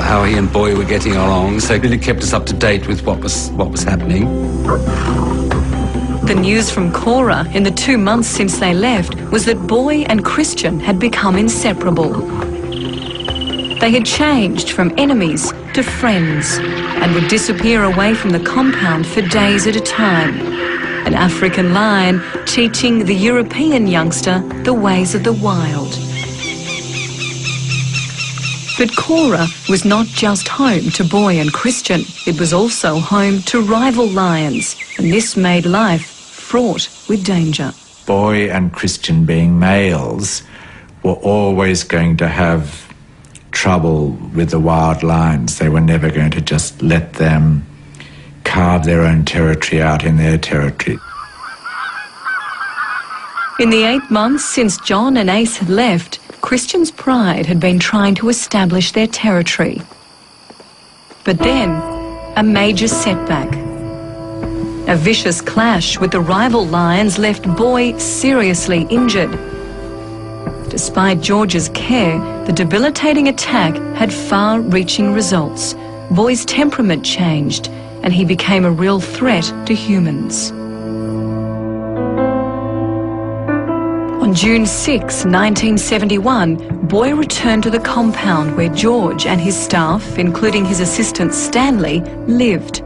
how he and Boy were getting along, so it really kept us up to date with what was happening. The news from Cora in the 2 months since they left was that Boy and Christian had become inseparable. They had changed from enemies to friends and would disappear away from the compound for days at a time. An African lion teaching the European youngster the ways of the wild. But Cora was not just home to Boy and Christian. It was also home to rival lions, and this made life fraught with danger. Boy and Christian, being males, were always going to have trouble with the wild lions. They were never going to just let them carve their own territory out in their territory. In the 8 months since John and Ace had left, Christian's pride had been trying to establish their territory. But then, a major setback. A vicious clash with the rival lions left Boy seriously injured. Despite George's care, the debilitating attack had far-reaching results. Boy's temperament changed, and he became a real threat to humans. On June 6, 1971, Boy returned to the compound where George and his staff, including his assistant Stanley, lived.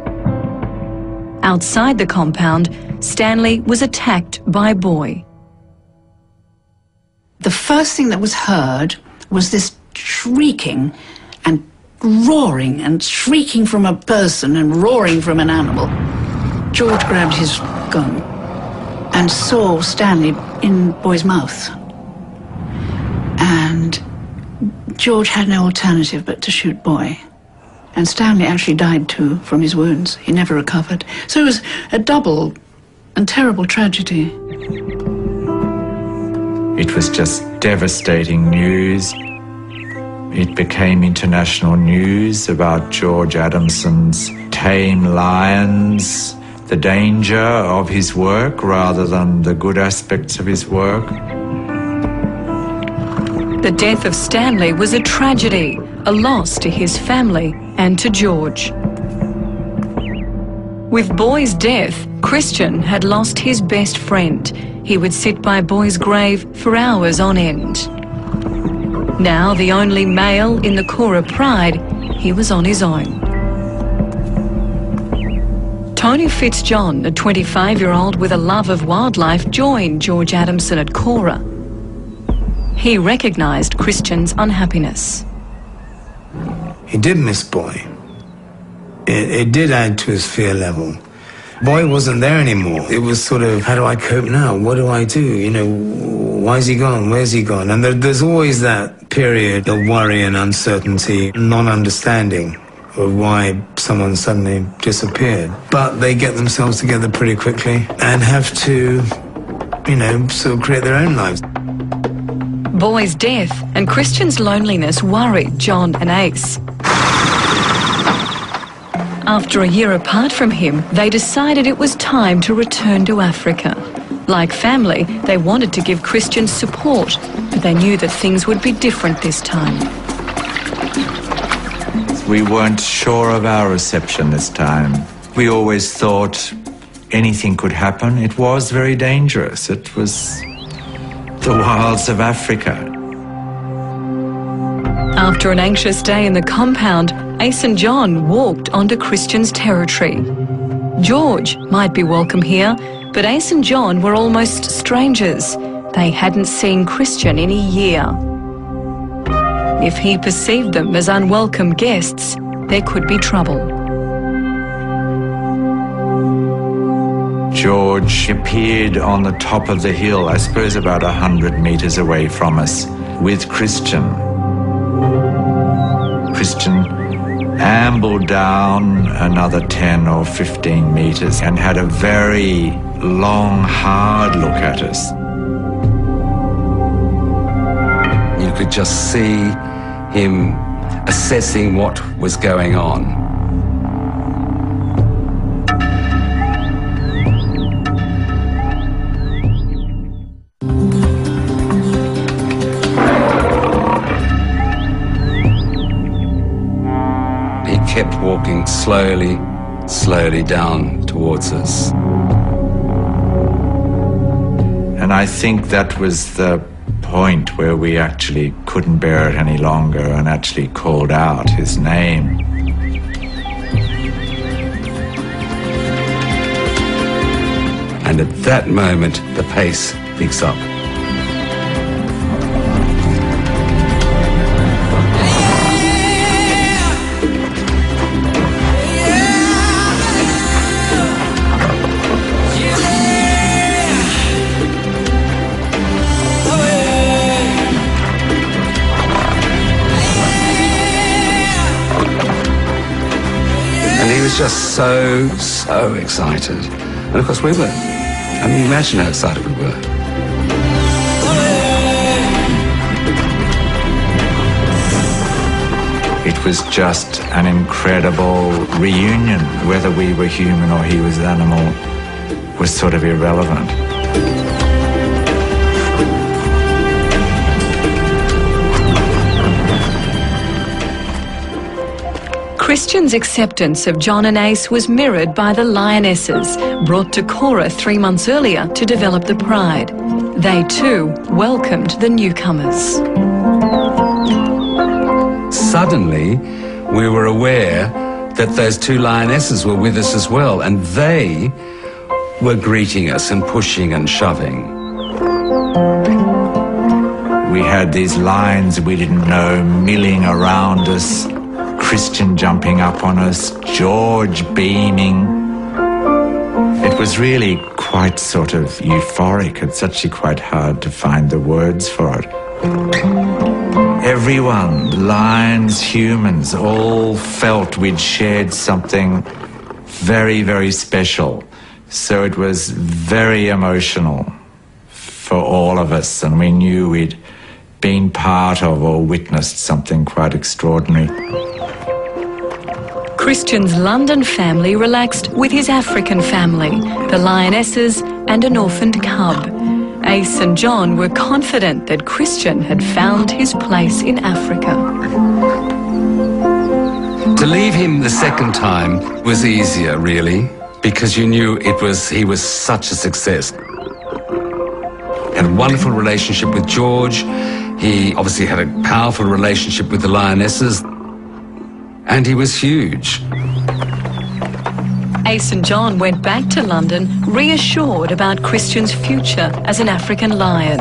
Outside the compound, Stanley was attacked by Boy. The first thing that was heard was this shrieking and roaring and shrieking from a person and roaring from an animal. George grabbed his gun and saw Stanley in Boy's mouth. And George had no alternative but to shoot Boy. And Stanley actually died too from his wounds. He never recovered. So it was a double and terrible tragedy. It was just devastating news. It became international news about George Adamson's tame lions, the danger of his work rather than the good aspects of his work. The death of Stanley was a tragedy, a loss to his family and to George. With Boy's death, Christian had lost his best friend. He would sit by Boy's grave for hours on end. Now the only male in the Cora Pride, he was on his own. Tony Fitzjohn, a 25-year-old with a love of wildlife, joined George Adamson at Cora. He recognised Christian's unhappiness. He did miss Boy. It did add to his fear level. Boy wasn't there anymore. It was sort of, how do I cope now? What do I do? You know, why is he gone? Where's he gone? And there's always that period of worry and uncertainty, non-understanding of why someone suddenly disappeared. But they get themselves together pretty quickly and have to, you know, sort of create their own lives. Boy's death and Christian's loneliness worried John and Ace. After a year apart from him, they decided it was time to return to Africa. Like family, they wanted to give Christian support, but they knew that things would be different this time. We weren't sure of our reception this time. We always thought anything could happen. It was very dangerous. It was the wilds of Africa. After an anxious day in the compound, Ace and John walked onto Christian's territory. George might be welcome here, but Ace and John were almost strangers. They hadn't seen Christian in a year. If he perceived them as unwelcome guests, there could be trouble. George appeared on the top of the hill, I suppose about 100 metres away from us, with Christian. Christian ambled down another 10 or 15 metres and had a very long, hard look at us. You could just see him assessing what was going on. kept walking slowly, slowly down towards us. And I think that was the point where we actually couldn't bear it any longer and actually called out his name. And at that moment, the pace picks up. Just so excited. And of course we were. I mean, imagine how excited we were. It was just an incredible reunion. Whether we were human or he was animal was sort of irrelevant. Christian's acceptance of John and Ace was mirrored by the Lionesses, brought to Cora 3 months earlier to develop the Pride. They too welcomed the newcomers. Suddenly, we were aware that those 2 lionesses were with us as well, and they were greeting us and pushing and shoving. We had these lions we didn't know milling around us, Christian jumping up on us, George beaming. It was really quite sort of euphoric. It's actually quite hard to find the words for it. Everyone, lions, humans, all felt we'd shared something very, very special. So it was very emotional for all of us, and we knew we'd been part of or witnessed something quite extraordinary. Christian's London family relaxed with his African family, the Lionesses and an orphaned cub. Ace and John were confident that Christian had found his place in Africa. To leave him the second time was easier, really, because you knew he was such a success. Had a wonderful relationship with George. He obviously had a powerful relationship with the Lionesses. And he was huge. Ace and John went back to London reassured about Christian's future as an African lion.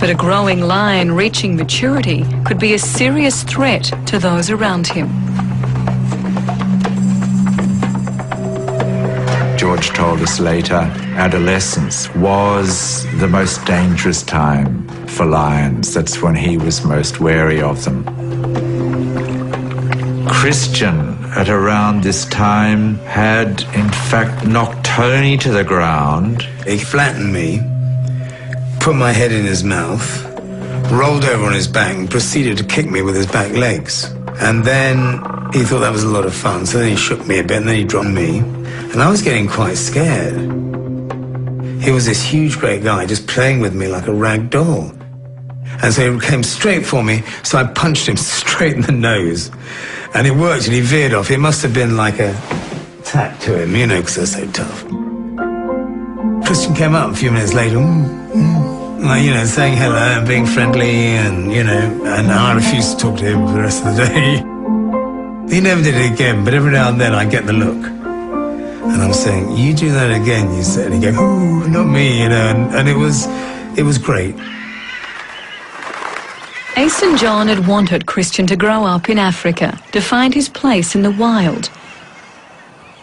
But a growing lion reaching maturity could be a serious threat to those around him. George told us later, adolescence was the most dangerous time for lions. That's when he was most wary of them. Christian, at around this time, had in fact knocked Tony to the ground. He flattened me, put my head in his mouth, rolled over on his back and proceeded to kick me with his back legs. And then he thought that was a lot of fun, so then he shook me a bit and then he dropped me. And I was getting quite scared. He was this huge, great guy just playing with me like a rag doll. And so he came straight for me, so I punched him straight in the nose. And it worked, and he veered off. It must have been like a tack to him, you know, because they're so tough. Christian came up a few minutes later, like, you know, saying hello and being friendly, and, you know, and I refused to talk to him for the rest of the day. He never did it again, but every now and then I get the look. And I'm saying, you do that again, you said. And he goes, oh, not me, you know, and it was great. Ace and John had wanted Christian to grow up in Africa, to find his place in the wild.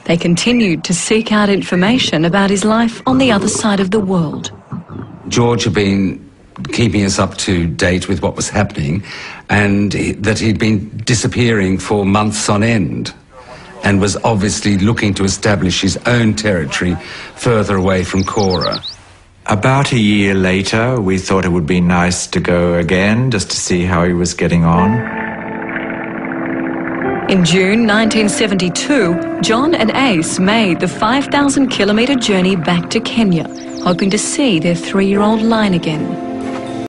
They continued to seek out information about his life on the other side of the world. George had been keeping us up to date with what was happening, and that he'd been disappearing for months on end, and was obviously looking to establish his own territory further away from Cora. About a year later, we thought it would be nice to go again, just to see how he was getting on. In June 1972, John and Ace made the 5,000-kilometre journey back to Kenya, hoping to see their 3-year-old lion again.